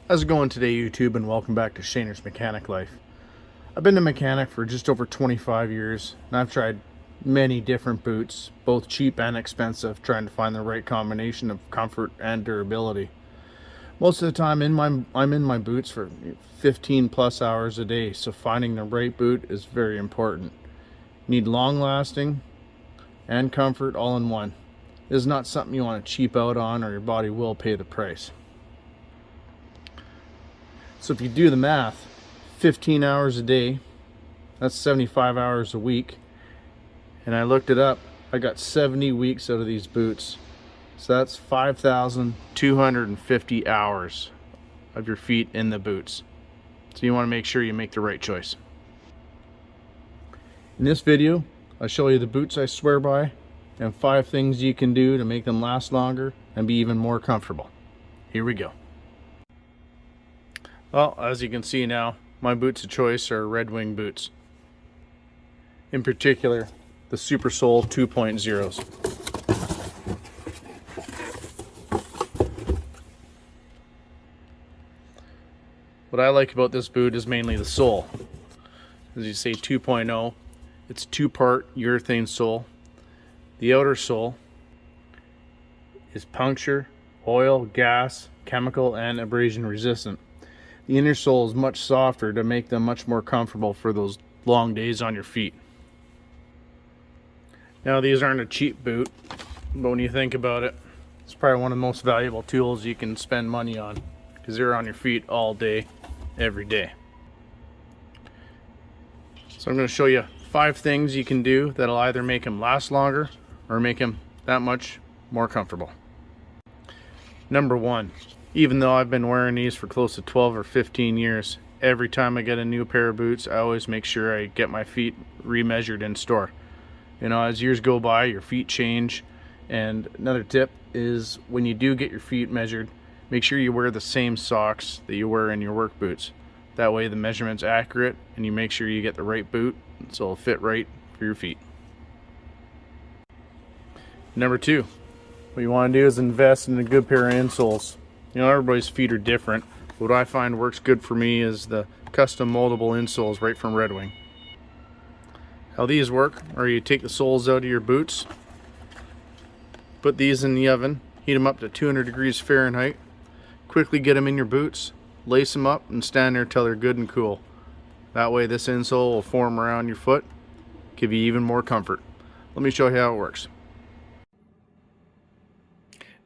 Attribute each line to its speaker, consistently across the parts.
Speaker 1: How's it going today, YouTube, and welcome back to Shaner's Mechanic Life. I've been a mechanic for just over 25 years, and I've tried many different boots, both cheap and expensive, trying to find the right combination of comfort and durability. Most of the time I'm in my boots for 15 plus hours a day, so finding the right boot is very important. You need long lasting and comfort all in one. This is not something you want to cheap out on, or your body will pay the price. So if you do the math, 15 hours a day, that's 75 hours a week. And I looked it up, I got 70 weeks out of these boots. So that's 5,250 hours of your feet in the boots. So you want to make sure you make the right choice. In this video, I'll show you the boots I swear by and 5 things you can do to make them last longer and be even more comfortable. Here we go. Well, as you can see now, my boots of choice are Red Wing boots. In particular, the Super Sole 2.0s. What I like about this boot is mainly the sole. As you say 2.0, it's a 2-part urethane sole. The outer sole is puncture, oil, gas, chemical, and abrasion resistant. The inner sole is much softer to make them much more comfortable for those long days on your feet. Now, these aren't a cheap boot, but when you think about it, it's probably one of the most valuable tools you can spend money on, because they're on your feet all day, every day. So I'm going to show you 5 things you can do that'll either make them last longer or make them that much more comfortable. Number 1. Even though I've been wearing these for close to 12 or 15 years, every time I get a new pair of boots, I always make sure I get my feet remeasured in store. You know, as years go by, your feet change. And another tip is, when you do get your feet measured, make sure you wear the same socks that you wear in your work boots. That way the measurement's accurate and you make sure you get the right boot so it'll fit right for your feet. Number 2, what you want to do is invest in a good pair of insoles. You know, everybody's feet are different. What I find works good for me is the custom moldable insoles right from Red Wing. How these work are, you take the soles out of your boots, put these in the oven, heat them up to 200 degrees Fahrenheit, quickly get them in your boots, lace them up, and stand there till they're good and cool. That way this insole will form around your foot, give you even more comfort. Let me show you how it works.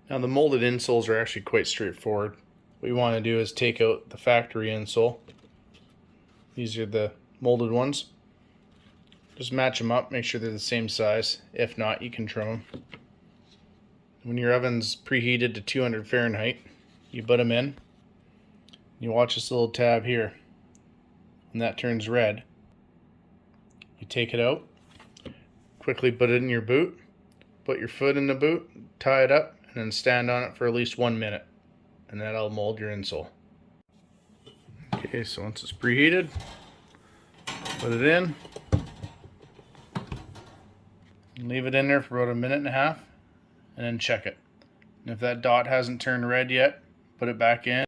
Speaker 1: Now, the molded insoles are actually quite straightforward. What you want to do is take out the factory insole. These are the molded ones. Just match them up, make sure they're the same size. If not, you can trim them. When your oven's preheated to 200 Fahrenheit, you put them in. You watch this little tab here. When that turns red, you take it out, quickly put it in your boot, put your foot in the boot, tie it up, and then stand on it for at least 1 minute, and that'll mold your insole. Okay, so once it's preheated, put it in, and leave it in there for about 1.5 minutes, and then check it. And if that dot hasn't turned red yet, put it back in.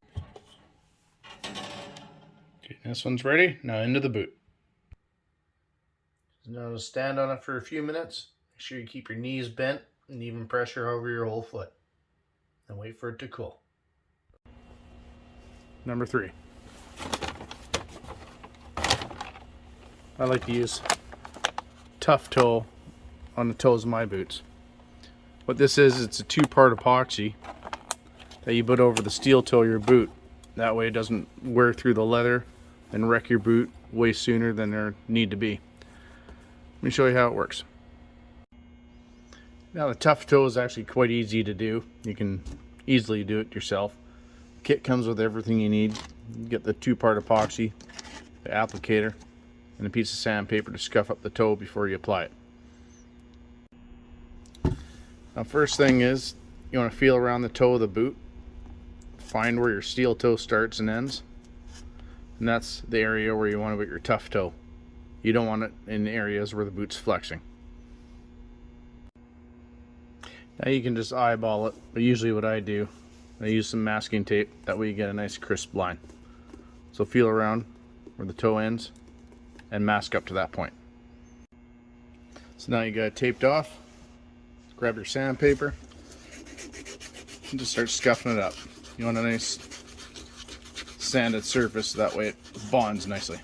Speaker 1: Okay, this one's ready. Now into the boot. Now stand on it for a few minutes. Make sure you keep your knees bent and even pressure over your whole foot. And wait for it to cool. Number 3. I like to use Tuff toe on the toes of my boots. What this is, it's a 2-part epoxy that you put over the steel toe of your boot. That way it doesn't wear through the leather and wreck your boot way sooner than there need to be. Let me show you how it works. Now, the Tuff toe is actually quite easy to do. You can easily do it yourself. The kit comes with everything you need. You get the 2-part epoxy, the applicator, and a piece of sandpaper to scuff up the toe before you apply it. Now, first thing is, you want to feel around the toe of the boot. Find where your steel toe starts and ends. And that's the area where you want to put your Tuff toe. You don't want it in areas where the boot's flexing. Now you can just eyeball it, but usually what I do I use some masking tape, that way you get a nice crisp line. So feel around where the toe ends and mask up to that point. So now you got it taped off. Grab your sandpaper and just start scuffing it up. You want a nice sanded surface, so that way it bonds nicely.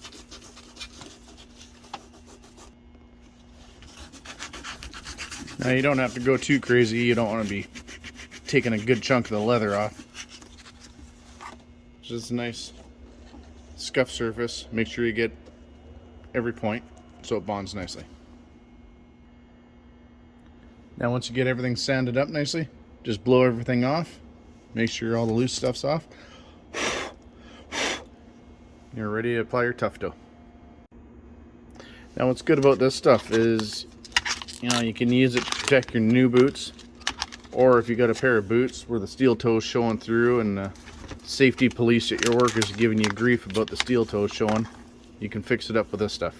Speaker 1: Now you don't have to go too crazy. You don't want to be taking a good chunk of the leather off. Just a nice scuff surface. Make sure you get every point so it bonds nicely. Now once you get everything sanded up nicely, just blow everything off. Make sure all the loose stuff's off. You're ready to apply your Tuff dough. Now what's good about this stuff is, you can use it to protect your new boots, or if you got a pair of boots where the steel toe's showing through and the safety police at your work is giving you grief about the steel toes showing, you can fix it up with this stuff.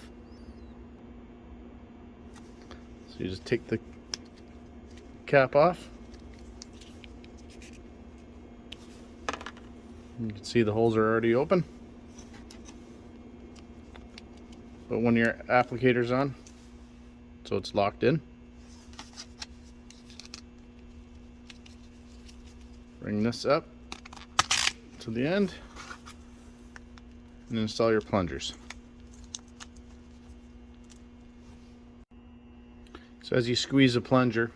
Speaker 1: So you just take the cap off. You can see the holes are already open. But when your applicator's on, so it's locked in, bring this up to the end and install your plungers. So as you squeeze the plunger,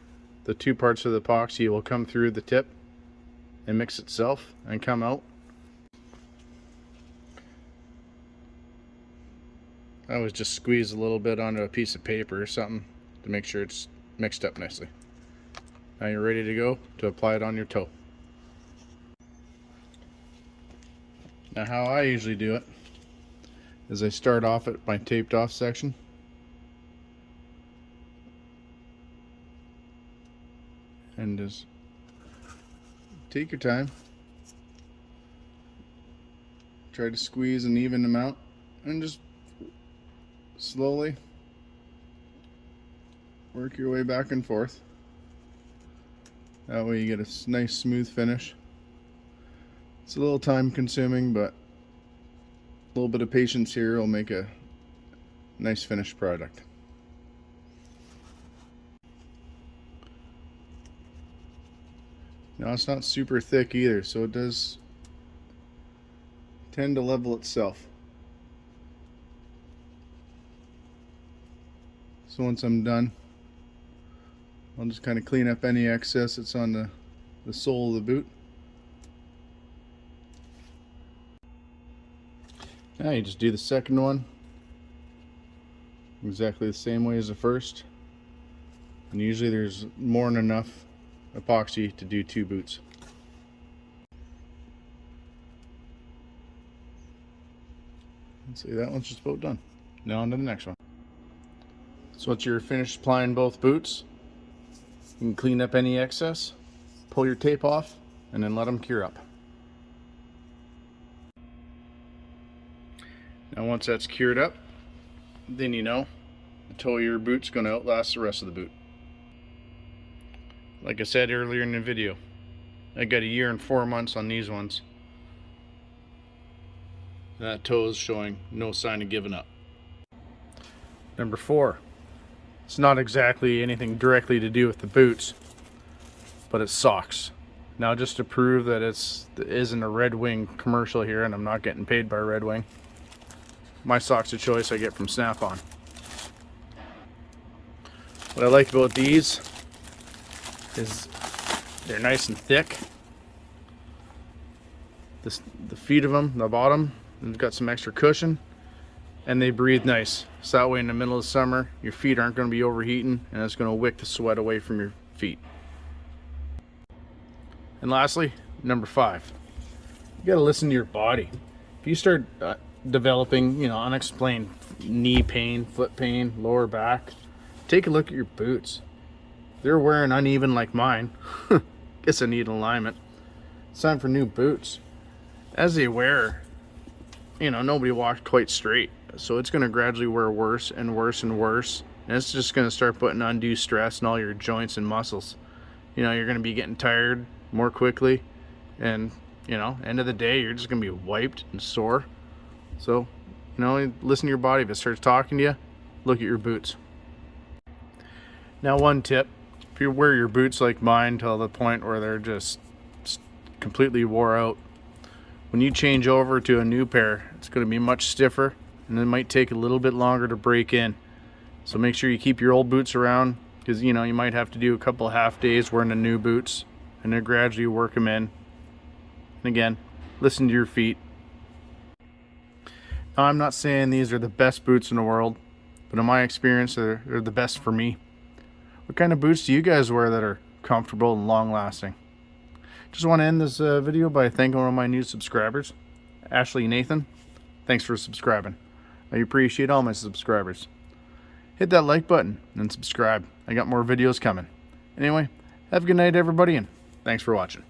Speaker 1: the two parts of the epoxy will come through the tip and mix itself and come out. I always just squeeze a little bit onto a piece of paper or something to make sure it's mixed up nicely. Now you're ready to go to apply it on your toe. Now how I usually do it is I start off at my taped off section. And just take your time. Try to squeeze an even amount and just slowly work your way back and forth. That way you get a nice smooth finish. It's a little time consuming, but a little bit of patience here will make a nice finished product. Now it's not super thick either, so it does tend to level itself. So once I'm done, I'll just kind of clean up any excess that's on the sole of the boot. Now you just do the second one exactly the same way as the first, and usually there's more than enough epoxy to do 2 boots. See, that one's just about done. Now on to the next one. So once you're finished applying both boots, you can clean up any excess, pull your tape off, and then let them cure up. Now once that's cured up, then you know the toe of your boot's going to outlast the rest of the boot. Like I said earlier in the video, I got 1 year and 4 months on these ones. That toe is showing no sign of giving up. Number 4. It's not exactly anything directly to do with the boots, but it's socks. Now just to prove that it isn't a Red Wing commercial here and I'm not getting paid by Red Wing, my socks of choice I get from Snap-on. What I like about these is they're nice and thick. The feet of them, the bottom, they've got some extra cushion, and they breathe nice. So that way in the middle of summer, your feet aren't going to be overheating and it's going to wick the sweat away from your feet. And lastly, number 5, you got to listen to your body. If you start developing, unexplained knee pain, foot pain, lower back, take a look at your boots. They're wearing uneven like mine. Guess I need alignment. It's time for new boots. As they wear, nobody walks quite straight. So it's going to gradually wear worse and worse and worse. And it's just going to start putting undue stress on all your joints and muscles. You're going to be getting tired more quickly. and you know, end of the day, you're just gonna be wiped and sore. So, you know, listen to your body. If it starts talking to you, look at your boots. Now, one tip: if you wear your boots like mine till the point where they're just completely wore out, when you change over to a new pair, it's going to be much stiffer, and it might take a little bit longer to break in. So make sure you keep your old boots around, because you know, you might have to do a couple half days wearing the new boots, and then gradually work them in. And again, listen to your feet. Now, I'm not saying these are the best boots in the world, but in my experience, they're the best for me. What kind of boots do you guys wear that are comfortable and long lasting? Just want to end this video by thanking one of my new subscribers, Ashley Nathan. Thanks for subscribing. I appreciate all my subscribers. Hit that like button and subscribe. I got more videos coming. Anyway, have a good night, everybody, and thanks for watching.